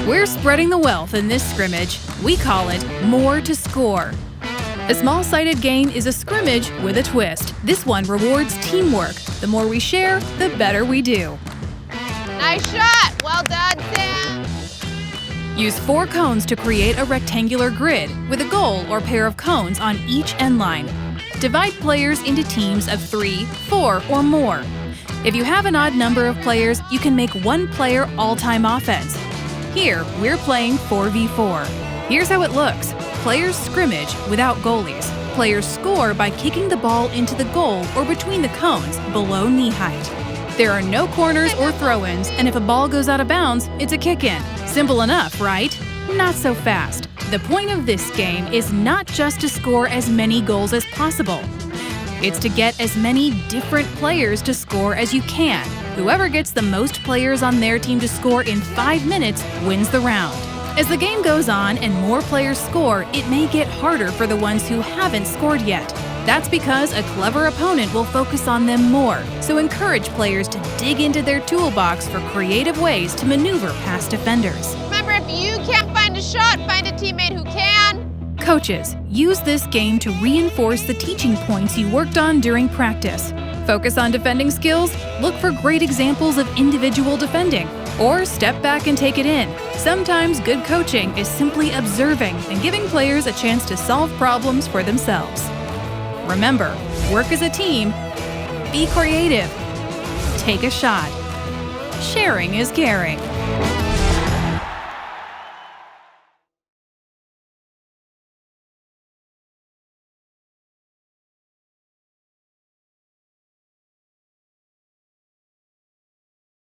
We're spreading the wealth in this scrimmage. We call it More to Score. A small-sided game is a scrimmage with a twist. This one rewards teamwork. The more we share, the better we do. Nice shot! Well done, Sam! Use 4 cones to create a rectangular grid with a goal or pair of cones on each end line. Divide players into teams of 3, 4, or more. If you have an odd number of players, you can make one player all-time offense. Here, we're playing 4v4. Here's how it looks. Players scrimmage without goalies. Players score by kicking the ball into the goal or between the cones below knee height. There are no corners or throw-ins, and if a ball goes out of bounds, it's a kick-in. Simple enough, right? Not so fast. The point of this game is not just to score as many goals as possible. It's to get as many different players to score as you can. Whoever gets the most players on their team to score in 5 minutes wins the round. As the game goes on and more players score, it may get harder for the ones who haven't scored yet. That's because a clever opponent will focus on them more, so encourage players to dig into their toolbox for creative ways to maneuver past defenders. Remember, if you can't find a shot, find a teammate who can. Coaches, use this game to reinforce the teaching points you worked on during practice. Focus on defending skills, look for great examples of individual defending, or step back and take it in. Sometimes good coaching is simply observing and giving players a chance to solve problems for themselves. Remember, work as a team, be creative, take a shot. Sharing is caring.